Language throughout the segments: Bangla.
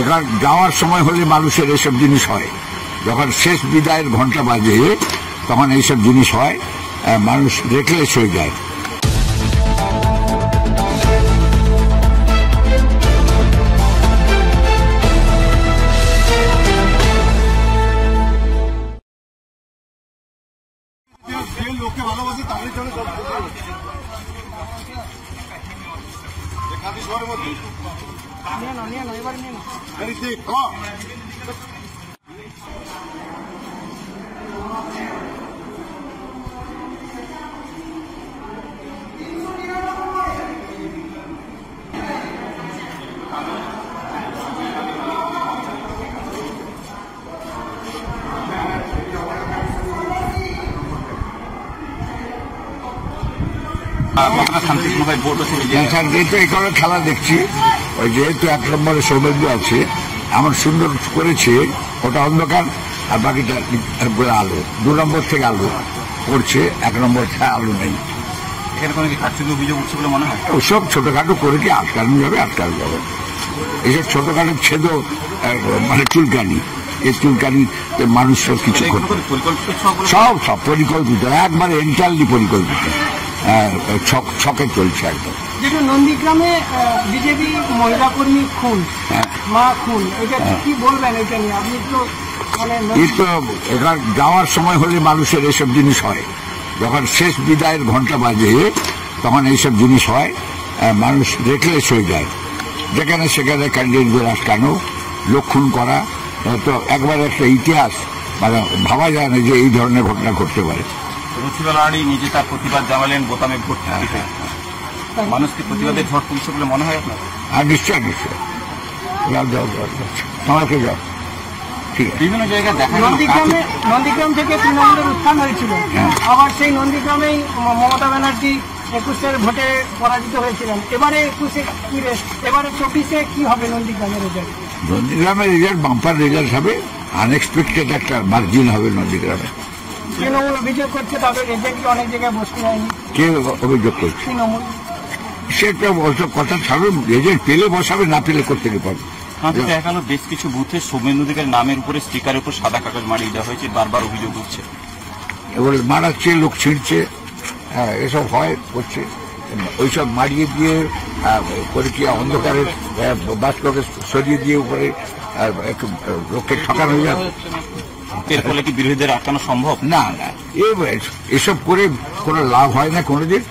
এখান যাওয়ার সময় হলে মানুষের এসব জিনিস হয়, যখন শেষ বিদায়ের ঘন্টা বাজে তখন এইসব জিনিস হয়, মানুষ রেখলেস হয়ে যায়। লোককে ভালোবাসে তাহলে চলে সব খেলা দেখছি। ওই যেহেতু 1 নম্বরে সৌভাগ্য আছে, আমার সুন্দর করেছে, ওটা অন্ধকার আর বাকিটা আলো। 2 নম্বর থেকে আলো পড়ছে, 1 নম্বর থেকে আলো নেই। অভিযোগ উঠছে বলে মনে হয় ওসব ছোটখাটো করে কি আটকানো যাবে? এইসব ছোটখাটো ছেদ মানে চুলকানি, এই চুলকানি মানুষ সব কিছু সব পরিকল্পিত, একবারে এন্টারলি পরিকল্পিত, ছকে চলছে একদম। যেটা নন্দীগ্রামে বিজেপি মহিলা কর্মী খুন, মা খুন, এটা কি বলবেন? এটা নিয়ে আপনি তো এখান যাওয়ার সময় হলে মানুষের এসব জিনিস হয়, যখন শেষ বিদায়ের ঘন্টা বাজে তখন এইসব জিনিস হয়, মানুষ রেখলেস হয়ে যায়। যেখানে সেখানে ক্যান্ডিডেটদের আটকানো, লক্ষণ করা, তো একবার একটা ইতিহাস, মানে ভাবা যায় না যে এই ধরনের ঘটনা ঘটতে পারে। নিজে তার প্রতিবাদ জানালেন বোতামে ভোট, মানুষকে প্রতিবাদের ঝড় তুলছে বলে মনে হয় আপনার? আর নিশ্চয় আমাকে যাও। বিভিন্ন জায়গায় দেখা নন্দীগ্রাম থেকে তৃণমূলের উত্থান হয়েছিল, আবার সেই নন্দীগ্রামেই মমতা ব্যানার্জি 21-এর ভোটে পরাজিত হয়েছিলেন। এবারে 24-এ কি হবে নন্দীগ্রামের রেজাল্ট? নন্দীগ্রামের রেজাল্ট বাম্পার রেজাল্ট হবে, আনএক্সপেক্টেড একটা মার্জিন হবে নন্দীগ্রামে। তৃণমূল অভিযোগ করছে তাদের রেজাল্টকে অনেক জায়গায় বসতে হয়নি। কে অভিযোগ করছে? তৃণমূল। সেটা কথা ছাড়বে, রেজাল্ট পেলে বসাবে, না পেলে করতে পারবে। দেখা গেল বেশ কিছু বুথে শুভেন্দু অধিকারীর নামের উপরে স্টিকারের উপর সাদা কাগজ মারিয়ে দেওয়া হয়েছে, বারবার অভিযোগ উঠছে। এবারে মারাচ্ছে, লোক ছিঁড়ছে, এসব হয় করছে। ওইসব মারিয়ে দিয়ে করে কি অন্ধকারের বাষ্পকে সরিয়ে দিয়ে উপরে লোককে ঠকানো হয়ে যাবে। এর ফলে কি বিরোধীদের আটকানো সম্ভব? না, এসব করে কোনো লাভ হয় না কোনোদিন।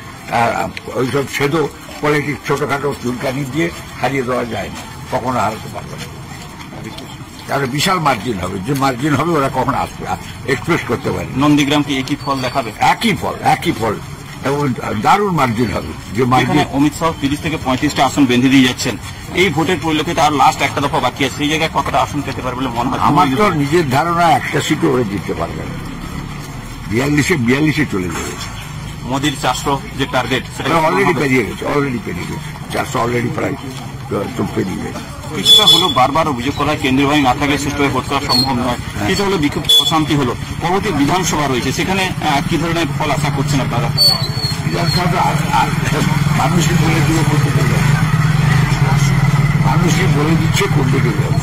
ওইসব ছেদ পলিটিক ছোটখাটো চুলকানি দিয়ে হারিয়ে দেওয়া যায় না, কখনো হারাতে পারবে না। তাহলে বিশাল মার্জিন হবে, যে মার্জিন হবে ওরা কখনো এক্সপ্রেস করতে পারে। নন্দীগ্রাম কি একই ফল দেখাবে? একই ফল এবং দারুণ মার্জিন হবে। যে মার্জিন অমিত শাহ 30 থেকে 35টা আসন বেঁধে দিয়ে যাচ্ছেন, এই ভোটের পরিলক্ষিতে আর লাস্ট একটা দফা বাকি আছে, সেই জায়গায় কতটা আসন পেতে পারবে বলে মনে হয়? আমার তো নিজের ধারণা একটা সিটও ওরা জিততে পারবে না, 42-এ চলে যাবে। মোদির 400 যে টার্গেট সেটা অলরেডি পেরিয়ে গেছে, 400 অলরেডি প্রায় পেরিয়ে গেছে। কিছুটা হলো বারবার অভিযোগ করা হয় কেন্দ্রীয় বাহিনী না থাকলে সুষ্ঠুভাবে ভোট করা সম্ভব নয়। কিছু হলো বিক্ষোভ অশান্তি হলো, পরবর্তী বিধানসভা রয়েছে, সেখানে কি ধরনের ফল আশা করছেন আপনারা? বিধানসভা মানুষই বলে দিচ্ছে কোন দিকে যাবে।